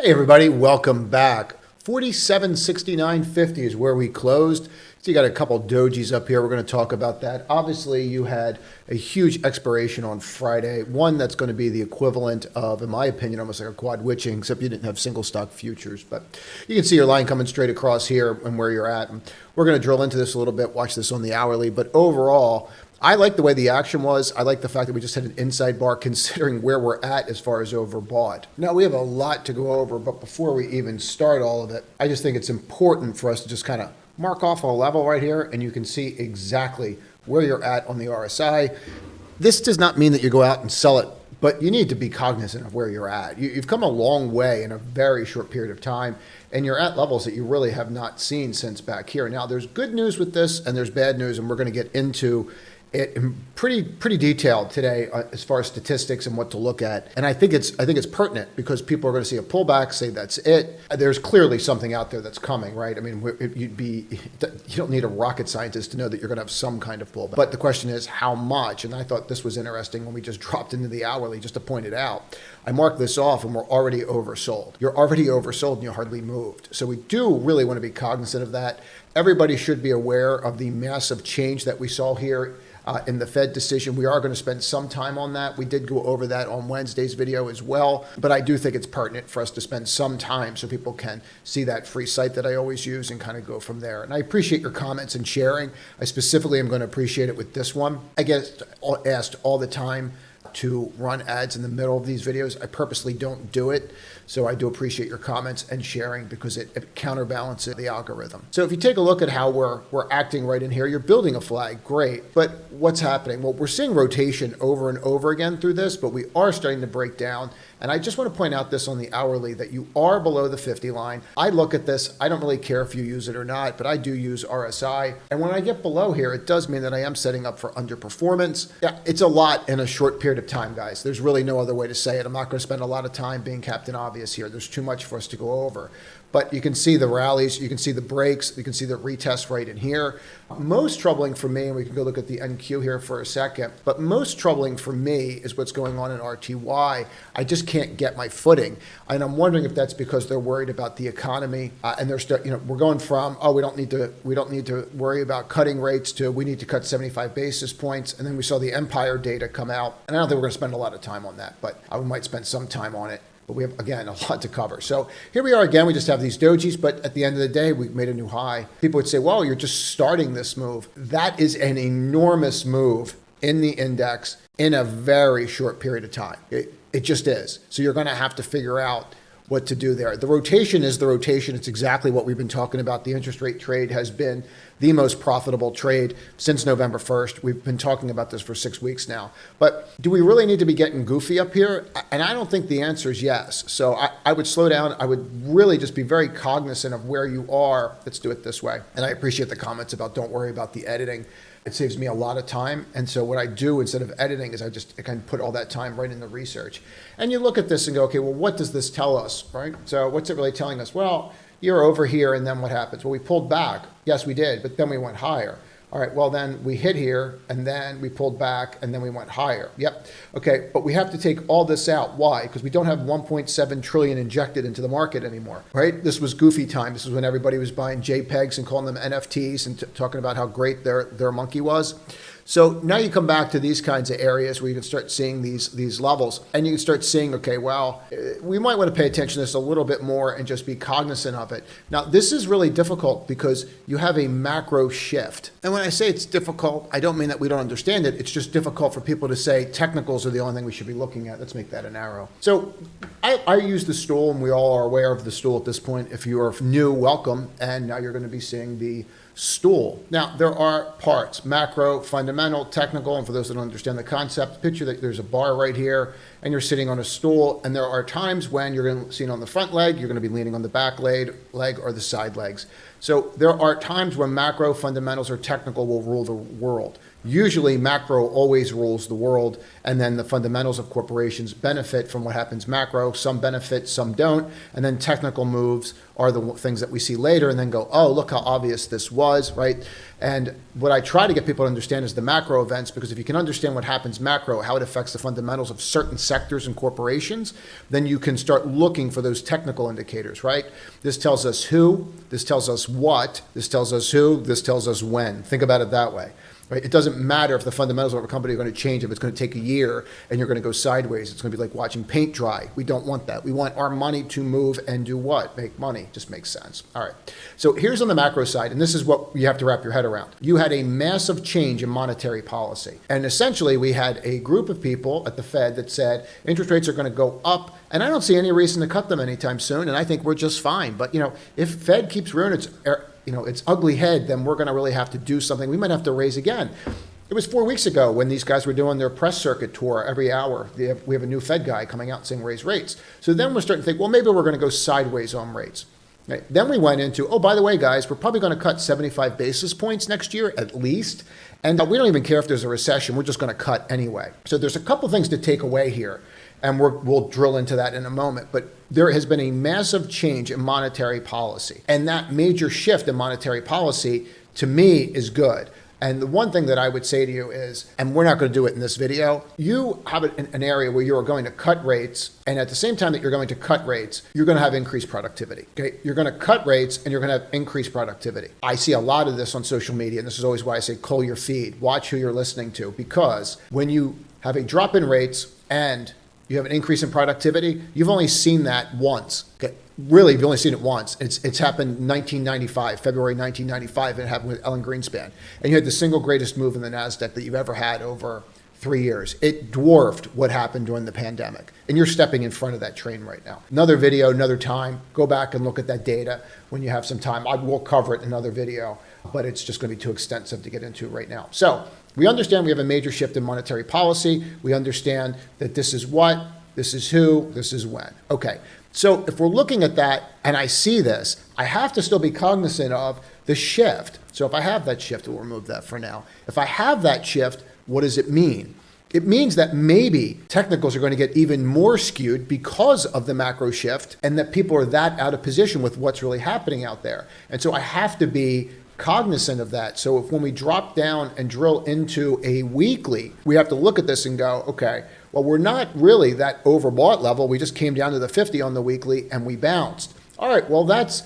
Hey everybody, welcome back. 47.69.50 is where we closed. So you got a couple dojis up here. We're going to talk about that. Obviously, you had a huge expiration on Friday, one that's going to be the equivalent of, in my opinion, almost like a quad witching, except you didn't have single stock futures. But you can see your line coming straight across here and where you're at. And we're going to drill into this a little bit, watch this on the hourly. But overall, I like the way the action was. I like the fact that we just had an inside bar considering where we're at as far as overbought. Now, we have a lot to go over, but before we even start all of it, I just think it's important for us to just kind of mark off a level right here, and you can see exactly where you're at on the RSI. This does not mean that you go out and sell it, but you need to be cognizant of where you're at. You've come a long way in a very short period of time, and you're at levels that you really have not seen since back here. Now, there's good news with this, and there's bad news, and we're going to get into it pretty detailed today as far as statistics and what to look at. And I think it's pertinent because people are going to see a pullback, say that's it. There's clearly something out there that's coming, right? I mean, you don't need a rocket scientist to know that you're going to have some kind of pullback. But the question is how much? And I thought this was interesting when we just dropped into the hourly, just to point it out. I marked this off and we're already oversold. You're already oversold and you hardly moved. So we do really want to be cognizant of that. Everybody should be aware of the massive change that we saw here in the Fed decision. We are going to spend some time on that. We did go over that on Wednesday's video as well, but I do think it's pertinent for us to spend some time so people can see that free site that I always use and kind of go from there. And I appreciate your comments and sharing. I specifically am going to appreciate it with this one. I get asked all the time to run ads in the middle of these videos. I purposely don't do it. So I do appreciate your comments and sharing because it counterbalances the algorithm. So if you take a look at how we're acting right in here, you're building a flag, great. But what's happening? Well, we're seeing rotation over and over again through this, but we are starting to break down. And I just want to point out this on the hourly that you are below the 50 line. I look at this, I don't really care if you use it or not, but I do use RSI. And when I get below here, it does mean that I am setting up for underperformance. Yeah, it's a lot in a short period of time, guys. There's really no other way to say it. I'm not going to spend a lot of time being Captain Obvious here. There's too much for us to go over. But you can see the rallies, you can see the breaks, you can see the retest right in here. Most troubling for me, and we can go look at the NQ here for a second, but most troubling for me is what's going on in RTY. I just can't get my footing. And I'm wondering if that's because they're worried about the economy and they're we're going from, we don't need to worry about cutting rates to we need to cut 75 basis points. And then we saw the Empire data come out. And I don't think we're going to spend a lot of time on that, but we might spend some time on it. But we have, again, a lot to cover. So here we are again. We just have these dojis, but at the end of the day, we've made a new high. People would say, well, you're just starting this move. That is an enormous move in the index in a very short period of time. It just is. So you're going to have to figure out what to do there. The rotation is the rotation. It's exactly what we've been talking about. The interest rate trade has been the most profitable trade since November 1st. We've been talking about this for 6 weeks now. But do we really need to be getting goofy up here? And I don't think the answer is yes. So I would slow down. I would really just be very cognizant of where you are. Let's do it this way. And I appreciate the comments about don't worry about the editing. It saves me a lot of time. And so what I do instead of editing is I kind of put all that time right into research. And you look at this and go, okay, well, what does this tell us, right? So what's it really telling us? Well, you're over here and then what happens? Well, we pulled back. Yes, we did, but then we went higher. All right, well, then we hit here and then we pulled back and then we went higher. Yep. Okay, but we have to take all this out. Why? Because we don't have 1.7 trillion injected into the market anymore, right? This was goofy time. This is when everybody was buying JPEGs and calling them NFTs and talking about how great their monkey was. So now you come back to these kinds of areas where you can start seeing these levels and you can start seeing, okay, well, we might want to pay attention to this a little bit more and just be cognizant of it. Now, this is really difficult because you have a macro shift. And when I say it's difficult, I don't mean that we don't understand it. It's just difficult for people to say technicals are the only thing we should be looking at. Let's make that an arrow. So I use the stool, and we all are aware of the stool at this point. If you are new, welcome. And now you're going to be seeing the stool. Now, there are parts, macro, fundamental, technical, and for those that don't understand the concept, picture that there's a bar right here, and you're sitting on a stool, and there are times when you're going to see it on the front leg, you're going to be leaning on the back leg or the side legs. So there are times when macro, fundamentals, or technical will rule the world. Usually macro always rules the world, and then the fundamentals of corporations benefit from what happens macro. Some benefit, some don't, and then technical moves are the things that we see later and then go, oh, look how obvious this was, right? And what I try to get people to understand is the macro events, because if you can understand what happens macro, how it affects the fundamentals of certain sectors and corporations, then you can start looking for those technical indicators, right? This tells us who, this tells us what, this tells us who, this tells us when. Think about it that way. Right? It doesn't matter if the fundamentals of a company are going to change, if it's going to take a year and you're going to go sideways. It's going to be like watching paint dry. We don't want that. We want our money to move and do what? Make money. Just makes sense. All right. So here's on the macro side, and this is what you have to wrap your head around. You had a massive change in monetary policy. And essentially, we had a group of people at the Fed that said interest rates are going to go up, and I don't see any reason to cut them anytime soon, and I think we're just fine. But, if Fed keeps rearing its ugly head, then we're going to really have to do something. We might have to raise again. It was 4 weeks ago when these guys were doing their press circuit tour every hour. We have a new Fed guy coming out saying raise rates. So then we're starting to think, well, maybe we're going to go sideways on rates. Right? Then we went into, oh, by the way, guys, we're probably going to cut 75 basis points next year at least. And we don't even care if there's a recession. We're just going to cut anyway. So there's a couple things to take away here. And we'll drill into that in a moment. But there has been a massive change in monetary policy. And that major shift in monetary policy, to me, is good. And the one thing that I would say to you is, and we're not going to do it in this video, you have an area where you are going to cut rates. And at the same time that you're going to cut rates, you're going to have increased productivity. Okay? You're going to cut rates and you're going to have increased productivity. I see a lot of this on social media. And this is always why I say, cull your feed. Watch who you're listening to. Because when you have a drop in rates and you have an increase in productivity, you've only seen that once. Okay? Really, you've only seen it once. It's happened in 1995, February 1995, and it happened with Ellen Greenspan. And you had the single greatest move in the Nasdaq that you've ever had over 3 years. It dwarfed what happened during the pandemic. And you're stepping in front of that train right now. Another video, another time. Go back and look at that data when you have some time. I will cover it in another video, but it's just going to be too extensive to get into right now. So we understand we have a major shift in monetary policy. We understand that this is what, this is who, this is when. Okay, so if we're looking at that and I see this, I have to still be cognizant of the shift. So if I have that shift, we'll remove that for now. If I have that shift, what does it mean? It means that maybe technicals are going to get even more skewed because of the macro shift and that people are that out of position with what's really happening out there. And so I have to be cognizant of that. So if when we drop down and drill into a weekly, we have to look at this and go, okay, well, we're not really that overbought level. We just came down to the 50 on the weekly and we bounced. All right, well, that's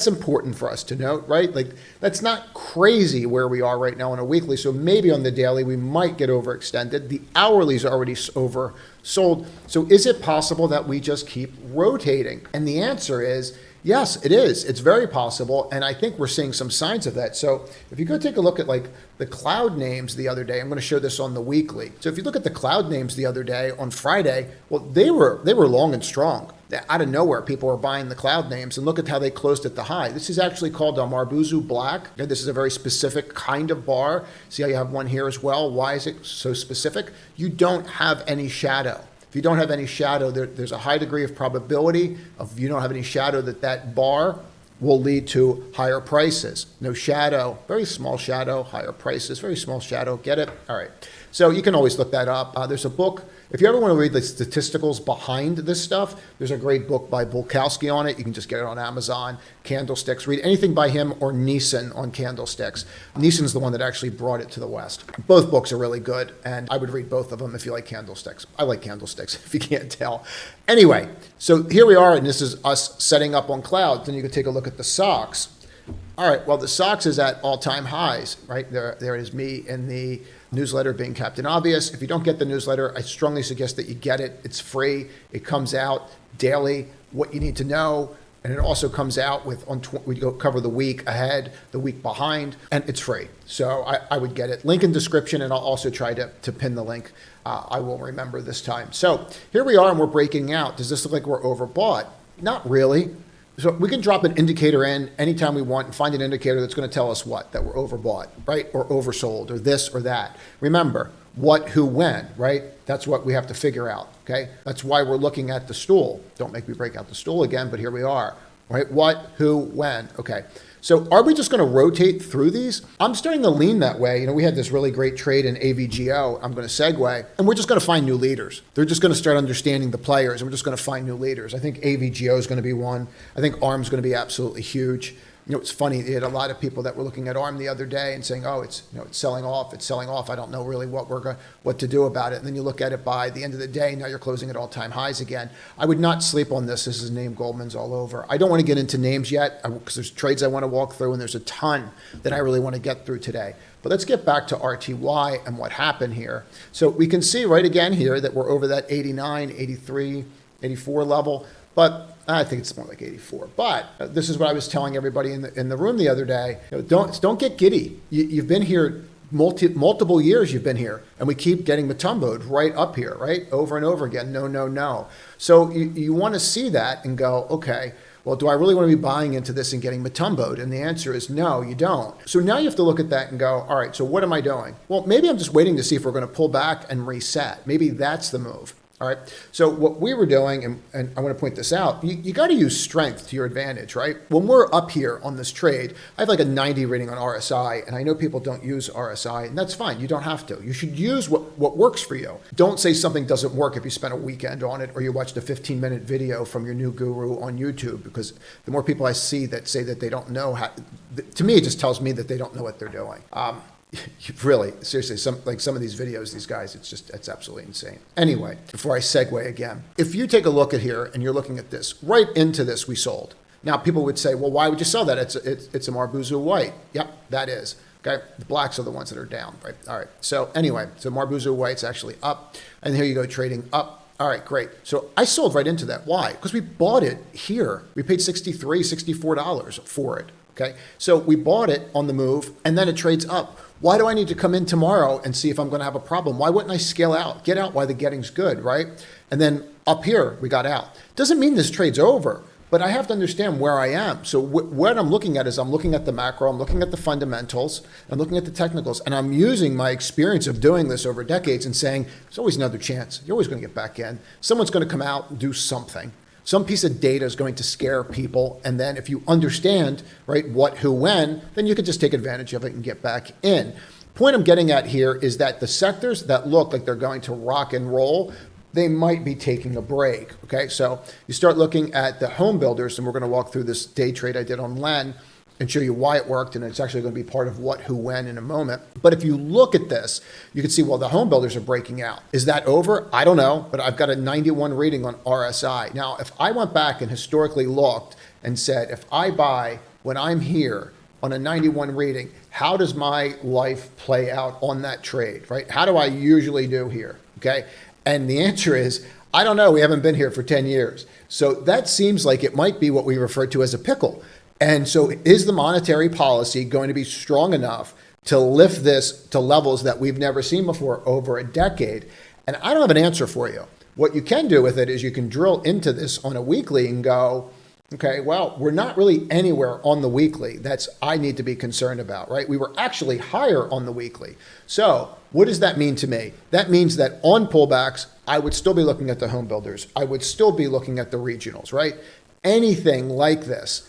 important for us to note, right? Like, that's not crazy where we are right now on a weekly. So maybe on the daily, we might get overextended. The hourly is already oversold. So is it possible that we just keep rotating? And the answer is, yes, it is. It's very possible, and I think we're seeing some signs of that. So if you go take a look at like the cloud names the other day, I'm going to show this on the weekly. So if you look at the cloud names the other day on Friday, well, they were long and strong. Out of nowhere, people were buying the cloud names, and look at how they closed at the high. This is actually called a Marbuzu Black. Okay, this is a very specific kind of bar. See how you have one here as well? Why is it so specific? You don't have any shadow. If you don't have any shadow, there's a high degree of probability of you don't have any shadow that bar will lead to higher prices. No shadow, very small shadow, higher prices, very small shadow. Get it? All right. So you can always look that up. There's a book. If you ever want to read the statisticals behind this stuff, there's a great book by Bulkowski on it. You can just get it on Amazon. Candlesticks. Read anything by him or Neeson on candlesticks. Neeson's the one that actually brought it to the West. Both books are really good, and I would read both of them if you like candlesticks. I like candlesticks, if you can't tell. Anyway, so here we are, and this is us setting up on clouds. Then you can take a look at the SOX. All right, well, the SOX is at all-time highs, right? There it is, me in the newsletter being Captain Obvious. If you don't get the newsletter, I strongly suggest that you get it. It's free. It comes out daily, what you need to know. And it also comes out with, we go cover the week ahead, the week behind, and it's free. So I would get it. Link in description, and I'll also try to pin the link. I will remember this time. So here we are, and we're breaking out. Does this look like we're overbought? Not really. So we can drop an indicator in anytime we want and find an indicator that's going to tell us what? That we're overbought, right? Or oversold, or this or that. Remember, what, who, when, right? That's what we have to figure out, okay? That's why we're looking at the stool. Don't make me break out the stool again, but here we are. right? What, who, when, okay. So are we just going to rotate through these? I'm starting to lean that way. We had this really great trade in AVGO. I'm going to segue, and we're just going to find new leaders. They're just going to start understanding the players, and we're just going to find new leaders. I think AVGO is going to be one. I think ARM is going to be absolutely huge. It's funny. They had a lot of people that were looking at ARM the other day and saying, "Oh, it's selling off. It's selling off. I don't know really what to do about it." And then you look at it by the end of the day. Now you're closing at all-time highs again. I would not sleep on this. This is named Goldman's all over. I don't want to get into names yet because there's trades I want to walk through, and there's a ton that I really want to get through today. But let's get back to RTY and what happened here. So we can see right again here that we're over that 89, 83, 84 level, but I think it's more like 84. But this is what I was telling everybody in the room the other day. Don't get giddy. You've been here multiple years. You've been here, and we keep getting Matumboed right up here, right, over and over again. No. So you want to see that and go, okay, well, do I really want to be buying into this and getting Matumboed? And the answer is no, you don't. So now you have to look at that and go, all right, so what am I doing? Well, maybe I'm just waiting to see if we're going to pull back and reset. Maybe that's the move. All right. So what we were doing, and I want to point this out, you got to use strength to your advantage, right? When we're up here on this trade, I have like a 90 rating on RSI, and I know people don't use RSI, and that's fine. You don't have to. You should use what works for you. Don't say something doesn't work if you spent a weekend on it or you watched a 15-minute video from your new guru on YouTube, because the more people I see that say that they don't know how, to me, it just tells me that they don't know what they're doing. Really, seriously, some of these videos, these guys, it's absolutely insane. Anyway, before I segue again, if you take a look at here and you're looking at this, right into this we sold. Now, people would say, well, why would you sell that? It's a Marbuzu white. Yep, that is. Okay, the blacks are the ones that are down, right? All right, so anyway, so Marbuzu white's actually up, and here you go, trading up. All right, great. So I sold right into that. Why? Because we bought it here. We paid $63, $64 for it. Okay, so we bought it on the move, and then it trades up. Why do I need to come in tomorrow and see if I'm going to have a problem? Why wouldn't I scale out? Get out while the getting's good, right? And then up here, we got out. Doesn't mean this trade's over, but I have to understand where I am. So what I'm looking at is I'm looking at the macro, I'm looking at the fundamentals, I'm looking at the technicals, and I'm using my experience of doing this over decades and saying, there's always another chance. You're always going to get back in. Someone's going to come out and do something. Some piece of data is going to scare people, and then if you understand, right, what, who, when, then you can just take advantage of it and get back in. Point I'm getting at here is that the sectors that look like they're going to rock and roll, they might be taking a break, okay? So you start looking at the Homebuilders, and we're going to walk through this day trade I did on LEN and show you why it worked, and it's actually going to be part of what, who, when in a moment. But if you look at this, you can see, well, the Homebuilders are breaking out. Is that over? I don't know, but I've got a 91 rating on RSI. Now, if I went back and historically looked and said, if I buy when I'm here on a 91 rating, how does my life play out on that trade, right? How do I usually do here, okay? And the answer is, I don't know. We haven't been here for 10 years. So that seems like it might be what we refer to as a pickle. And so is the monetary policy going to be strong enough to lift this to levels that we've never seen before over a decade? And I don't have an answer for you. What you can do with it is you can drill into this on a weekly and go, okay, well, we're not really anywhere on the weekly that's I need to be concerned about, right? We were actually higher on the weekly. So what does that mean to me? That means that on pullbacks, I would still be looking at the Homebuilders. I would still be looking at the regionals, right? Anything like this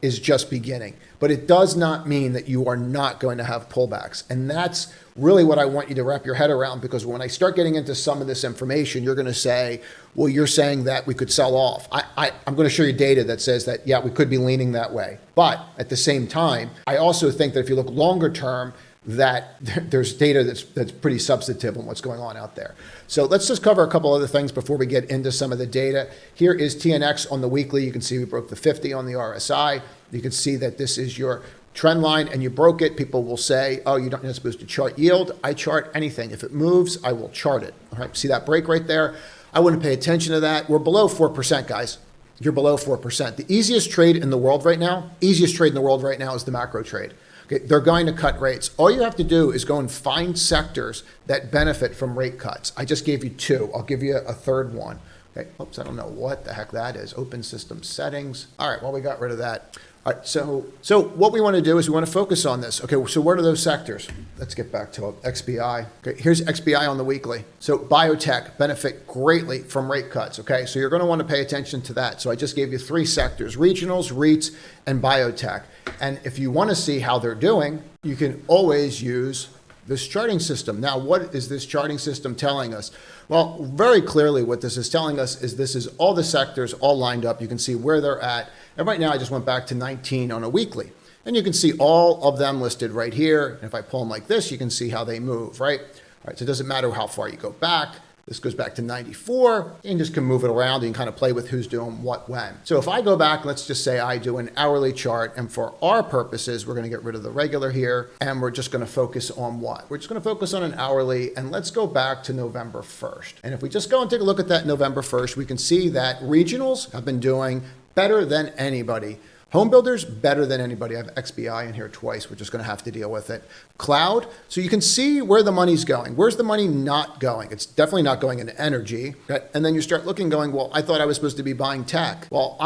is just beginning. But it does not mean that you are not going to have pullbacks. And that's really what I want you to wrap your head around, because when I start getting into some of this information, you're going to say, well, you're saying that we could sell off. I'm going to show you data that says that, yeah, we could be leaning that way. But at the same time, I also think that if you look longer term, that there's data that's pretty substantive on what's going on out there. So let's just cover a couple other things before we get into some of the data. Here is TNX on the weekly. You can see we broke the 50 on the RSI. You can see that this is your trend line and you broke it. People will say, oh, you're not supposed to chart yield. I chart anything. If it moves, I will chart it. All right, see that break right there? I wouldn't pay attention to that. We're below 4%, guys. You're below 4%. The easiest trade in the world right now is the macro trade. Okay, they're going to cut rates. All you have to do is go and find sectors that benefit from rate cuts. I just gave you two. I'll give you a third one. Okay, oops, I don't know what the heck that is. Open system settings. All right, well, we got rid of that. All right, so what we want to do is we want to focus on this. Okay, so what are those sectors? Let's get back to XBI. Okay, here's XBI on the weekly. So biotech benefit greatly from rate cuts. Okay, so you're going to want to pay attention to that. So I just gave you 3 sectors: regionals, REITs, and biotech. And if you want to see how they're doing, you can always use this charting system. Now, what is this charting system telling us? Well, very clearly what this is telling us is this is all the sectors all lined up. You can see where they're at. And right now I just went back to 19 on a weekly. And you can see all of them listed right here. And if I pull them like this, you can see how they move, right? All right, so it doesn't matter how far you go back. This goes back to 94, and just can move it around and kind of play with who's doing what when. So if I go back, let's just say I do an hourly chart, and for our purposes, we're going to get rid of the regular here, and we're just going to focus on what? We're just going to focus on an hourly, and let's go back to November 1st. And if we just go and take a look at that November 1st, we can see that regionals have been doing better than anybody. Homebuilders, better than anybody. I have XBI in here twice. We're just going to have to deal with it. Cloud, so you can see where the money's going. Where's the money not going? It's definitely not going into energy. Okay? And then you start looking going, well, I thought I was supposed to be buying tech. Well,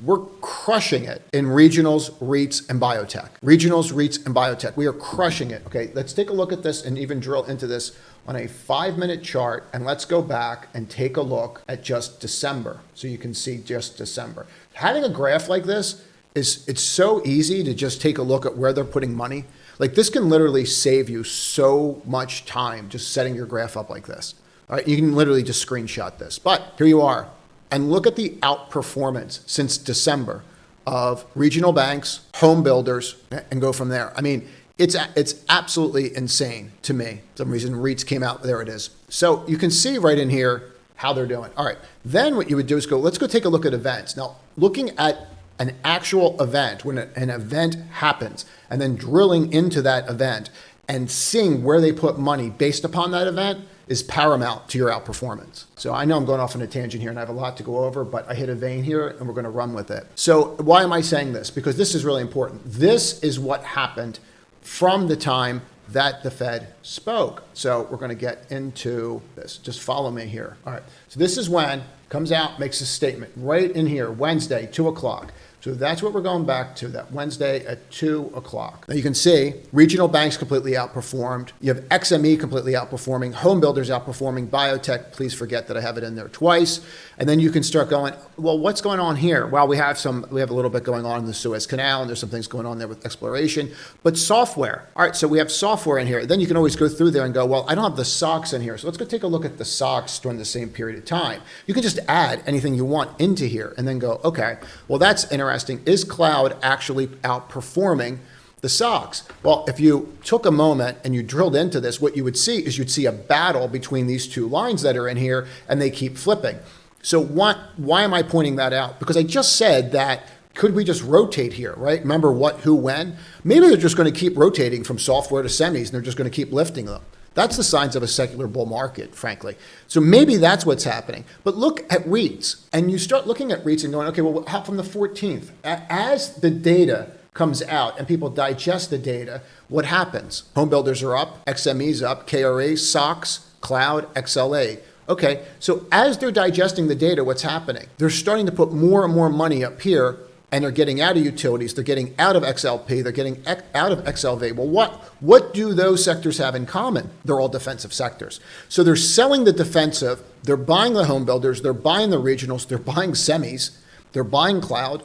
we're crushing it in regionals, REITs, and biotech. Regionals, REITs, and biotech. We are crushing it. Okay, let's take a look at this and even drill into this on a 5-minute chart, and let's go back and take a look at just December. So you can see just December. Having a graph like this it's so easy to just take a look at where they're putting money. Like this can literally save you so much time just setting your graph up like this. All right, you can literally just screenshot this. But here you are. And look at the outperformance since December of regional banks, home builders, and go from there. I mean, it's absolutely insane to me. For some reason, REITs came out, there it is. So you can see right in here how they're doing. All right, then what you would do is let's go take a look at events. Now, looking at an actual event, when an event happens, and then drilling into that event and seeing where they put money based upon that event is paramount to your outperformance. So I know I'm going off on a tangent here and I have a lot to go over, but I hit a vein here and we're going to run with it. So why am I saying this? Because this is really important. This is what happened from the time that the Fed spoke. So we're going to get into this. Just follow me here. All right. So this is when comes out, makes a statement right in here, Wednesday, 2 o'clock. So that's what we're going back to, that Wednesday at 2 o'clock. Now you can see regional banks completely outperformed. You have XME completely outperforming, home builders outperforming, biotech, please forget that I have it in there twice. And then you can start going, well, what's going on here? Well, we have a little bit going on in the Suez Canal, and there's some things going on there with exploration, but software. All right, so we have software in here. Then you can always go through there and go, well, I don't have the SOX in here. So let's go take a look at the SOX during the same period of time. You can just add anything you want into here and then go, okay, well, that's interesting. Is cloud actually outperforming the SOX? Well, if you took a moment and you drilled into this, what you would see is you'd see a battle between these two lines that are in here, and they keep flipping. So why am I pointing that out? Because I just said that could we just rotate here, right? Remember what, who, when? Maybe they're just going to keep rotating from software to semis, and they're just going to keep lifting them. That's the signs of a secular bull market, frankly. So maybe that's what's happening. But look at REITs, and you start looking at REITs and going, okay, well, how from the 14th? As the data comes out and people digest the data, what happens? Home builders are up, XME's up, KRA, SOX, Cloud, XLA. Okay, so as they're digesting the data, what's happening? They're starting to put more and more money up here, and they're getting out of utilities, they're getting out of XLP, they're getting out of XLV. Well, what do those sectors have in common? They're all defensive sectors. So they're selling the defensive, they're buying the home builders, they're buying the regionals, they're buying semis, they're buying cloud.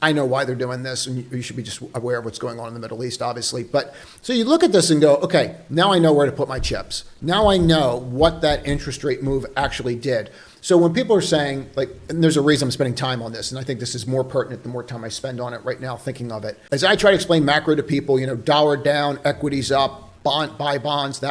I know why they're doing this, and you should be just aware of what's going on in the Middle East, obviously. But so you look at this and go, okay, now I know where to put my chips. Now I know what that interest rate move actually did. So when people are saying, like, and there's a reason I'm spending time on this, and I think this is more pertinent the more time I spend on it right now thinking of it. As I try to explain macro to people, dollar down, equities up, buy bonds,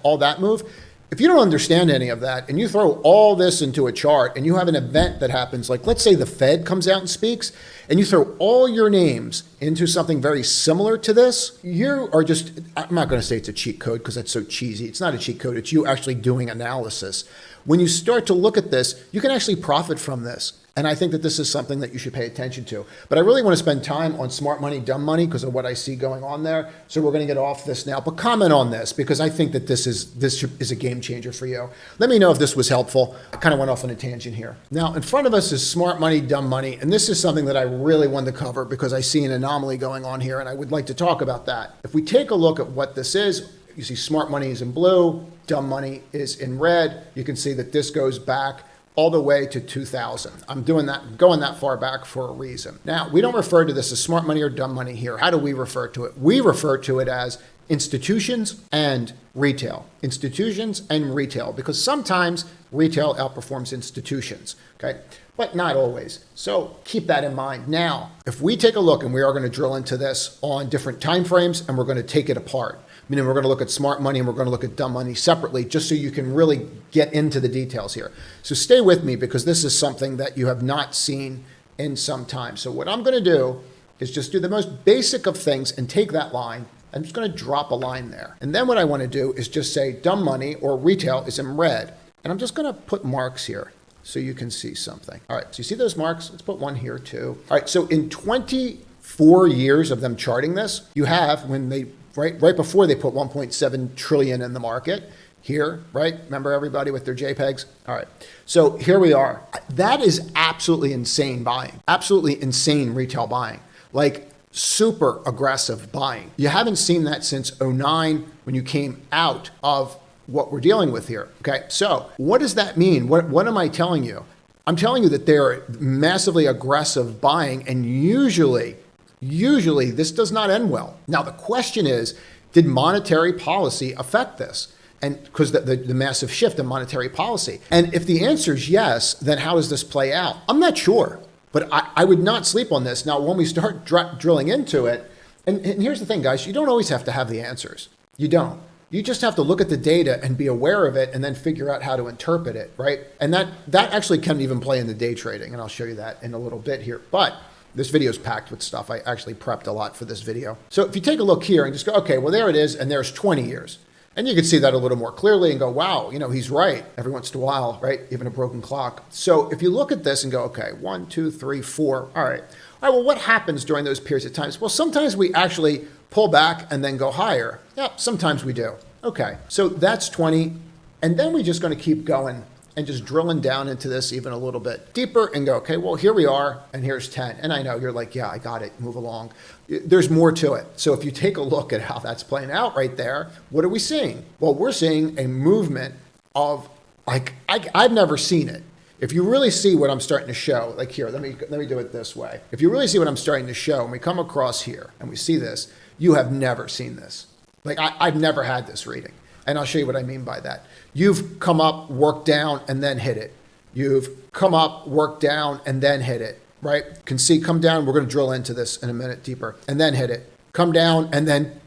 all that move. If you don't understand any of that and you throw all this into a chart and you have an event that happens, like let's say the Fed comes out and speaks, and you throw all your names into something very similar to this, you are just, I'm not going to say it's a cheat code because that's so cheesy. It's not a cheat code. It's you actually doing analysis. When you start to look at this, you can actually profit from this. And I think that this is something that you should pay attention to. But I really want to spend time on smart money, dumb money because of what I see going on there. So we're going to get off this now. But comment on this because I think that this is a game changer for you. Let me know if this was helpful. I kind of went off on a tangent here. Now, in front of us is smart money, dumb money. And this is something that I really wanted to cover because I see an anomaly going on here and I would like to talk about that. If we take a look at what this is, you see smart money is in blue, dumb money is in red. You can see that this goes back all the way to 2000. I'm going that far back for a reason. Now, we don't refer to this as smart money or dumb money here. How do we refer to it? We refer to it as institutions and retail. Institutions and retail, because sometimes retail outperforms institutions, okay? But not always. So keep that in mind. Now, if we take a look, and we are going to drill into this on different time frames, and we're going to take it apart. Meaning we're going to look at smart money and we're going to look at dumb money separately, just so you can really get into the details here. So stay with me because this is something that you have not seen in some time. So what I'm going to do is just do the most basic of things and take that line. I'm just going to drop a line there. And then what I want to do is just say dumb money or retail is in red. And I'm just going to put marks here so you can see something. All right, so you see those marks? Let's put one here too. All right, so in 24 years of them charting this, you have when they right before they put 1.7 trillion in the market here, right? Remember everybody with their JPEGs? All right. So here we are. That is absolutely insane buying, absolutely insane retail buying, like super aggressive buying. You haven't seen that since 2009 when you came out of what we're dealing with here. Okay. So what does that mean? What am I telling you? I'm telling you that they're massively aggressive buying and usually this does not end well. Now, the question is, did monetary policy affect this? And because the massive shift in monetary policy. And if the answer is yes, then how does this play out? I'm not sure, but I would not sleep on this. Now, when we start drilling into it, and here's the thing, guys, you don't always have to have the answers. You don't. You just have to look at the data and be aware of it and then figure out how to interpret it, right? And that actually can even play in the day trading, and I'll show you that in a little bit here. But this video is packed with stuff. I actually prepped a lot for this video. So if you take a look here and just go, okay, well, there it is, and there's 20 years. And you can see that a little more clearly and go, wow, he's right every once in a while, right? Even a broken clock. So if you look at this and go, okay, 1, 2, 3, 4, all right, well, what happens during those periods of time? Well, sometimes we actually pull back and then go higher. Yeah, sometimes we do. Okay, so that's 20. And then we're just going to keep going and just drilling down into this even a little bit deeper and go, okay, well, here we are, and here's 10. And I know you're like, yeah, I got it, move along. There's more to it. So if you take a look at how that's playing out right there, what are we seeing? Well, we're seeing a movement of, like, I've never seen it. If you really see what I'm starting to show, like here, let me do it this way. If you really see what I'm starting to show, and we come across here and we see this, you have never seen this. Like, I've never had this reading. And I'll show you what I mean by that. You've come up, worked down, and then hit it. You've come up, worked down, and then hit it, right? Can see, come down. We're going to drill into this in a minute deeper. And then hit it. Come down, and then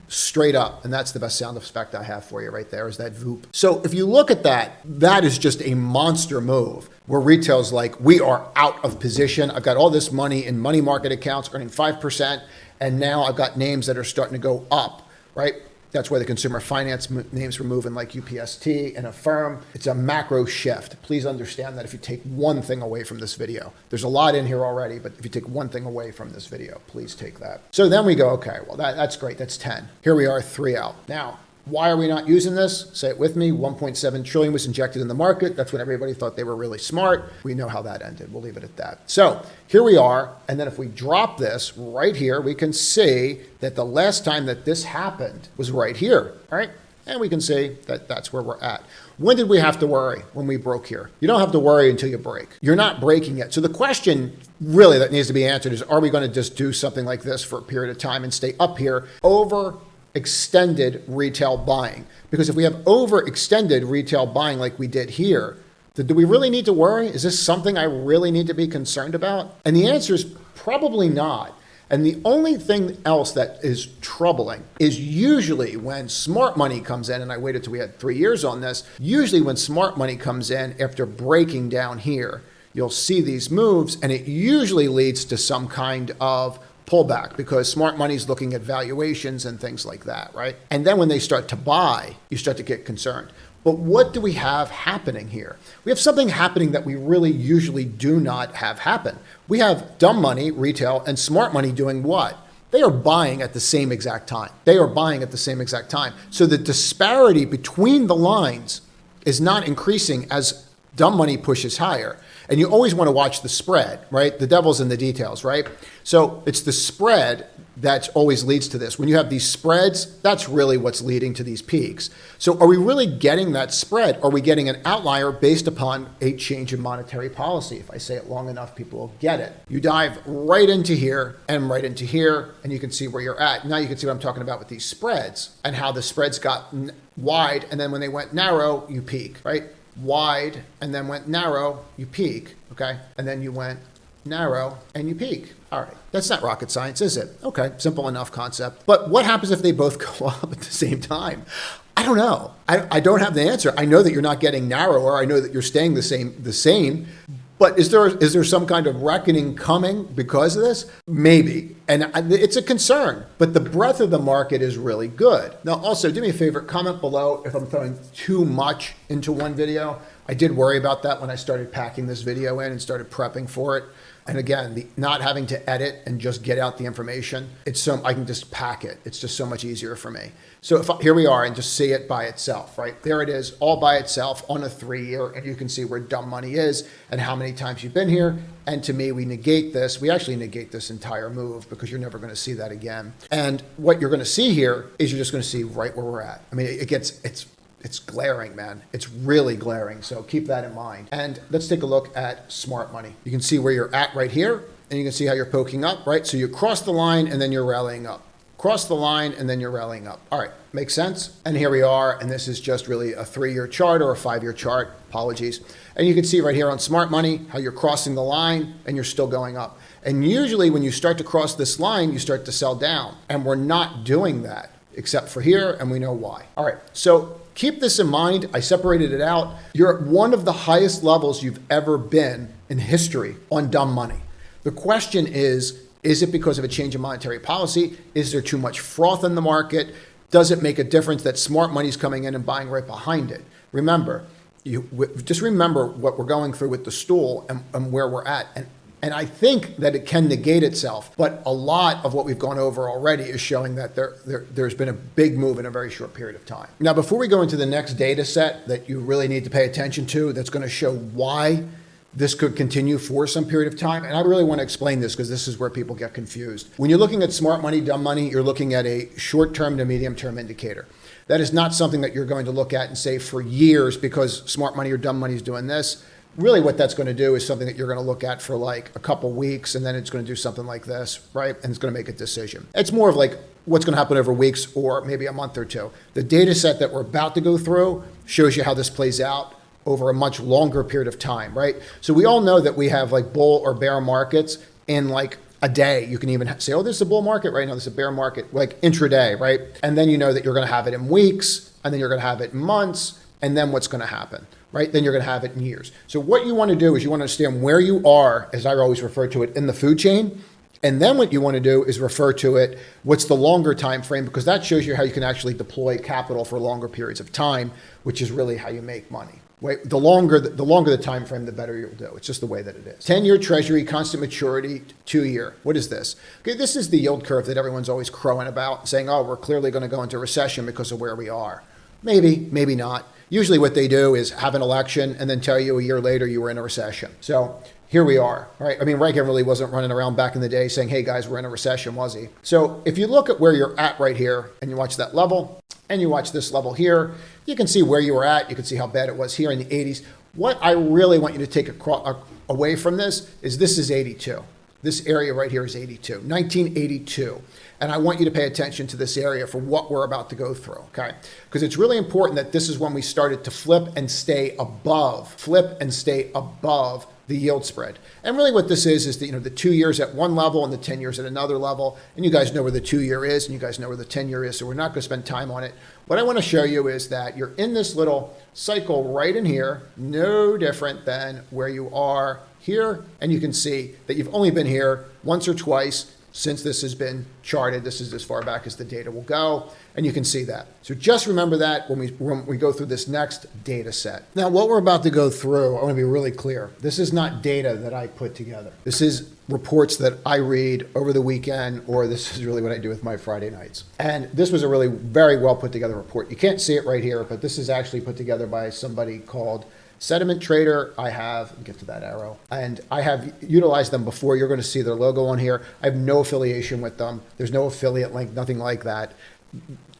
straight up. And that's the best sound effect I have for you right there is that voop. So if you look at that, that is just a monster move where retail's like, we are out of position. I've got all this money in money market accounts earning 5%. And now I've got names that are starting to go up, right? That's where the consumer finance names were moving, like UPST and Affirm. It's a macro shift. Please understand that if you take one thing away from this video, there's a lot in here already, but if you take one thing away from this video, please take that. So then we go, okay, well, that's great. That's 10. Here we are, 3 out. Now, why are we not using this? Say it with me. 1.7 trillion was injected in the market. That's when everybody thought they were really smart. We know how that ended. We'll leave it at that. So here we are. And then if we drop this right here, we can see that the last time that this happened was right here. All right. And we can see that that's where we're at. When did we have to worry? When we broke here. You don't have to worry until you break. You're not breaking yet. So the question really that needs to be answered is, are we going to just do something like this for a period of time and stay up here over extended retail buying? Because if we have overextended retail buying like we did here, do we really need to worry? Is this something I really need to be concerned about? And the answer is probably not. And the only thing else that is troubling is usually when smart money comes in, and I waited till we had 3 years on this, usually when smart money comes in after breaking down here, you'll see these moves, and it usually leads to some kind of pullback because smart money is looking at valuations and things like that, right? And then when they start to buy, you start to get concerned. But what do we have happening here? We have something happening that we really usually do not have happen. We have dumb money, retail, and smart money doing what? They are buying at the same exact time. They are buying at the same exact time. So the disparity between the lines is not increasing as dumb money pushes higher. And you always want to watch the spread, right? The devil's in the details, right? So it's the spread that always leads to this. When you have these spreads, that's really what's leading to these peaks. So are we really getting that spread? Are we getting an outlier based upon a change in monetary policy? If I say it long enough, people will get it. You dive right into here and right into here, and you can see where you're at. Now you can see what I'm talking about with these spreads and how the spreads got wide, and then when they went narrow, you peak, right? Wide, and then went narrow, you peak, okay? And then you went narrow, and you peak. All right, that's not rocket science, is it? Okay, simple enough concept. But what happens if they both go up at the same time? I don't know. I don't have the answer. I know that you're not getting narrower. I know that you're staying the same. But is there some kind of reckoning coming because of this? Maybe. And it's a concern. But the breadth of the market is really good. Now, also, do me a favor, comment below if I'm throwing too much into one video. I did worry about that when I started packing this video in and started prepping for it. And again, not having to edit and just get out the information, I can just pack it. It's just so much easier for me. So here we are, and just see it by itself, right? There it is, all by itself on a 3-year, and you can see where dumb money is and how many times you've been here. And to me, we negate this. We actually negate this entire move because you're never going to see that again. And what you're going to see here is you're just going to see right where we're at. I mean, it's glaring, man. It's really glaring. So keep that in mind. And let's take a look at smart money. You can see where you're at right here, and you can see how you're poking up, right? So you cross the line and then you're rallying up. Cross the line and then you're rallying up. All right, makes sense? And here we are, and this is just really a 3-year chart or a 5-year chart. Apologies. And you can see right here on smart money how you're crossing the line and you're still going up. And usually when you start to cross this line, you start to sell down. And we're not doing that except for here, and we know why. All right, so keep this in mind. I separated it out. You're at one of the highest levels you've ever been in history on dumb money. The question is it because of a change in monetary policy? Is there too much froth in the market? Does it make a difference that smart money's coming in and buying right behind it? Remember, just remember what we're going through with the stool and where we're at. And I think that it can negate itself, but a lot of what we've gone over already is showing that there's been a big move in a very short period of time. Now, before we go into the next data set that you really need to pay attention to, that's going to show why this could continue for some period of time. And I really want to explain this because this is where people get confused. When you're looking at smart money, dumb money, you're looking at a short-term to medium-term indicator. That is not something that you're going to look at and say for years because smart money or dumb money is doing this. Really what that's going to do is something that you're going to look at for like a couple weeks, and then it's going to do something like this, right? And it's going to make a decision. It's more of like what's going to happen over weeks or maybe a month or two. The data set that we're about to go through shows you how this plays out over a much longer period of time, right? So we all know that we have like bull or bear markets in like a day. You can even say, oh, this is a bull market right now, this is a bear market, like intraday, right? And then you know that you're going to have it in weeks, and then you're going to have it in months, and then what's going to happen, right? Then you're going to have it in years. So what you want to do is you want to understand where you are, as I always refer to it, in the food chain. And then what you want to do is refer to it, what's the longer time frame, because that shows you how you can actually deploy capital for longer periods of time, which is really how you make money. Wait, the longer the time frame, the better you'll do. It's just the way that it is. 10-year treasury, constant maturity, 2-year. What is this? Okay, this is the yield curve that everyone's always crowing about, saying, oh, we're clearly going to go into recession because of where we are. Maybe, maybe not. Usually what they do is have an election and then tell you a year later you were in a recession. So here we are, right? I mean, Reagan really wasn't running around back in the day saying, hey guys, we're in a recession, was he? So if you look at where you're at right here and you watch that level and you watch this level here, you can see where you were at. You can see how bad it was here in the 80s. What I really want you to take away from this is 82. This area right here is 82, 1982. And I want you to pay attention to this area for what we're about to go through, okay? Because it's really important that this is when we started to flip and stay above the yield spread. And really what this is the 2 years at one level and the 10 years at another level. And you guys know where the 2-year is and you guys know where the 10-year is, so we're not going to spend time on it. What I want to show you is that you're in this little cycle right in here, no different than where you are here. And you can see that you've only been here once or twice since this has been charted. This is as far back as the data will go, and you can see that. So just remember that when we go through this next data set. Now, what we're about to go through, I want to be really clear. This is not data that I put together. This is reports that I read over the weekend, or this is really what I do with my Friday nights. And this was a really very well put together report. You can't see it right here, but this is actually put together by somebody called Sediment Trader. Get to that arrow, and I have utilized them before. You're going to see their logo on here. I have no affiliation with them. There's no affiliate link, nothing like that.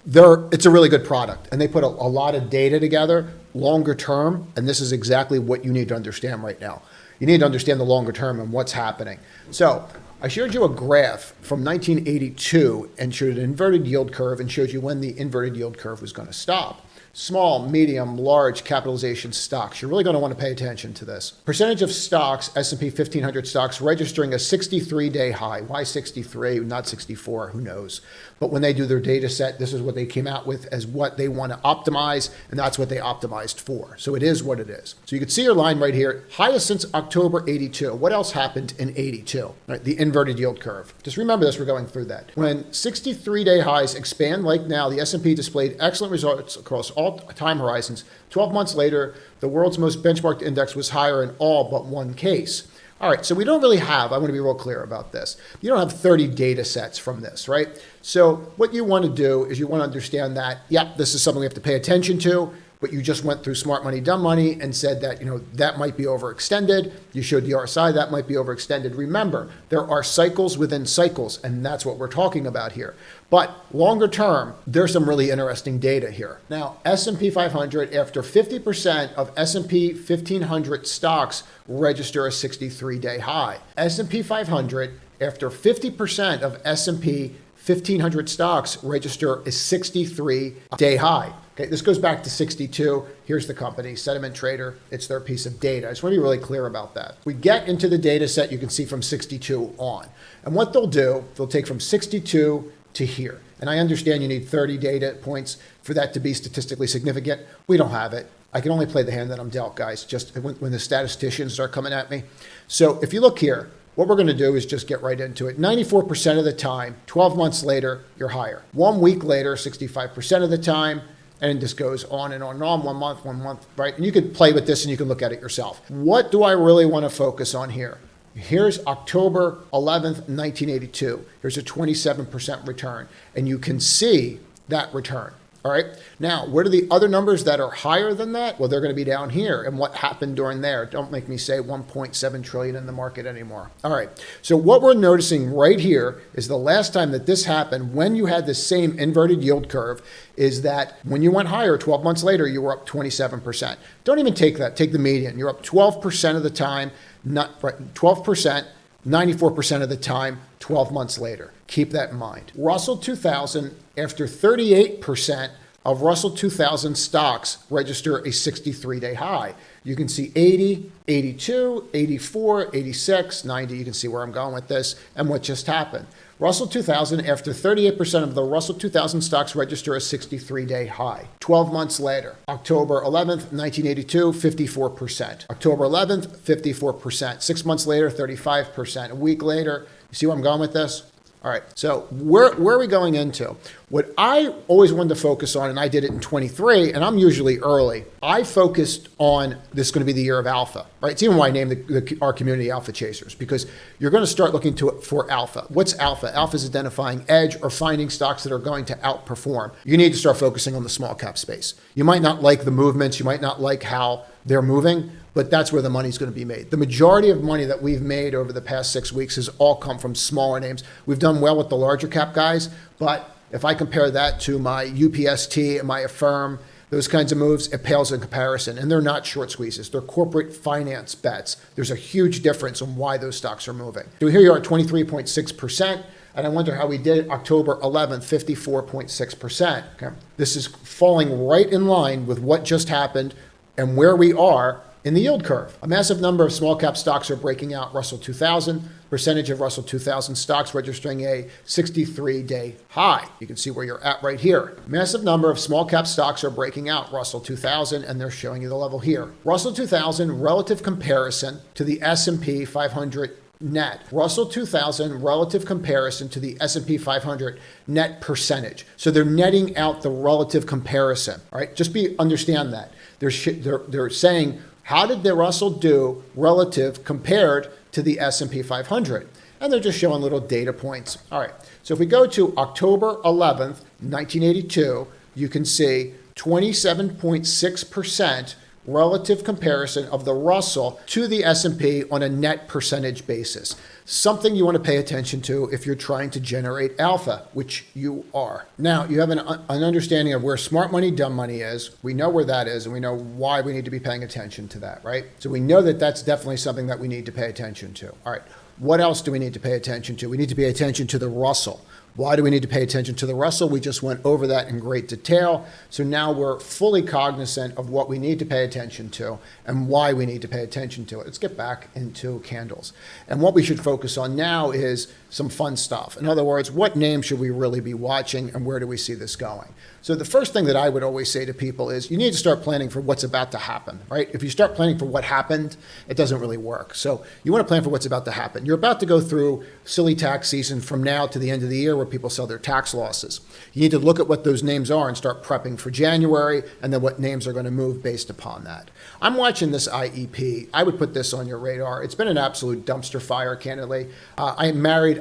It's a really good product, and they put a lot of data together longer term, and this is exactly what you need to understand right now. You need to understand the longer term and what's happening. So I showed you a graph from 1982 and showed an inverted yield curve and showed you when the inverted yield curve was going to stop. Small, medium, large capitalization stocks. You're really going to want to pay attention to this. Percentage of stocks, S&P 1500 stocks, registering a 63-day high. Why 63, not 64? Who knows? But when they do their data set, this is what they came out with as what they want to optimize, and that's what they optimized for. So it is what it is. So you can see your line right here, highest since October 82. What else happened in 82? Right, the inverted yield curve. Just remember this, we're going through that. When 63-day highs expand like now, the S&P displayed excellent results across all time horizons. 12 months later, the world's most benchmarked index was higher in all but one case. All right, so we don't really have, I want to be real clear about this. You don't have 30 data sets from this, right? So what you want to do is you want to understand that, yep, this is something we have to pay attention to, but you just went through smart money, dumb money and said that, that might be overextended. You showed the RSI, that might be overextended. Remember, there are cycles within cycles, and that's what we're talking about here. But longer term, there's some really interesting data here. Now, S&P 500, after 50% of S&P 1500 stocks register a 63-day high. S&P 500, after 50% of S&P 1500 stocks register a 63-day high. Okay, this goes back to 62. Here's the company, Sediment Trader. It's their piece of data. I just want to be really clear about that. We get into the data set, you can see from 62 on. And what they'll do, they'll take from 62 to here. And I understand you need 30 data points for that to be statistically significant. We don't have it. I can only play the hand that I'm dealt, guys, just when the statisticians start coming at me. So if you look here, what we're going to do is just get right into it. 94% of the time, 12 months later, you're higher. 1 week later, 65% of the time, and this goes on and on and on, 1 month, right? And you can play with this and you can look at it yourself. What do I really want to focus on here? Here's October 11th, 1982. Here's a 27% return, and you can see that return. All right. Now, what are the other numbers that are higher than that? Well, they're going to be down here. And what happened during there? Don't make me say 1.7 trillion in the market anymore. All right. So what we're noticing right here is the last time that this happened, when you had the same inverted yield curve, is that when you went higher 12 months later, you were up 27%. Don't even take that. Take the median. You're up 12% of the time, not right, 12%. 94% of the time, 12 months later. Keep that in mind. Russell 2000, after 38% of Russell 2000 stocks register a 63-day high. You can see 80, 82, 84, 86, 90. You can see where I'm going with this and what just happened. Russell 2000, after 38% of the Russell 2000 stocks register a 63-day high. 12 months later, October 11th, 1982, 54%. October 11th, 54%. 6 months later, 35%. A week later, you see where I'm going with this? All right, so where are we going into? What I always wanted to focus on, and I did it in 23, and I'm usually early, I focused on this is going to be the year of alpha, right? It's even why I named our community Alpha Chasers, because you're going to start looking to it for alpha. What's alpha? Alpha is identifying edge or finding stocks that are going to outperform. You need to start focusing on the small cap space. You might not like the movements, you might not like how they're moving, but that's where the money's going to be made. The majority of money that we've made over the past 6 weeks has all come from smaller names. We've done well with the larger cap guys, but if I compare that to my UPST and my Affirm, those kinds of moves, it pales in comparison. And they're not short squeezes. They're corporate finance bets. There's a huge difference on why those stocks are moving. So here you are at 23.6%. And I wonder how we did October 11th, 54.6%. Okay. This is falling right in line with what just happened and where we are in the yield curve. A massive number of small cap stocks are breaking out Russell 2000, percentage of Russell 2000 stocks registering a 63-day high. You can see where you're at right here. Massive number of small cap stocks are breaking out Russell 2000, and they're showing you the level here. Russell 2000 relative comparison to the S&P 500 net. Russell 2000 relative comparison to the S&P 500 net percentage. So they're netting out the relative comparison, all right? Just understand that. They're saying, how did the Russell do relative compared to the S&P 500? And they're just showing little data points. All right, so if we go to October 11th, 1982, you can see 27.6% relative comparison of the Russell to the S&P on a net percentage basis. Something you want to pay attention to if you're trying to generate alpha, which you are. Now, you have an understanding of where smart money, dumb money is. We know where that is, and we know why we need to be paying attention to that, right? So we know that that's definitely something that we need to pay attention to. All right, what else do we need to pay attention to? We need to pay attention to the Russell. Why do we need to pay attention to the Russell? We just went over that in great detail. So now we're fully cognizant of what we need to pay attention to and why we need to pay attention to it. Let's get back into candles. And what we should focus on now is some fun stuff. In other words, what name should we really be watching and where do we see this going? So the first thing that I would always say to people is you need to start planning for what's about to happen, right? If you start planning for what happened, it doesn't really work. So you want to plan for what's about to happen. You're about to go through silly tax season from now to the end of the year where people sell their tax losses. You need to look at what those names are and start prepping for January and then what names are going to move based upon that. I'm watching this IEP. I would put this on your radar. It's been an absolute dumpster fire, candidly. I married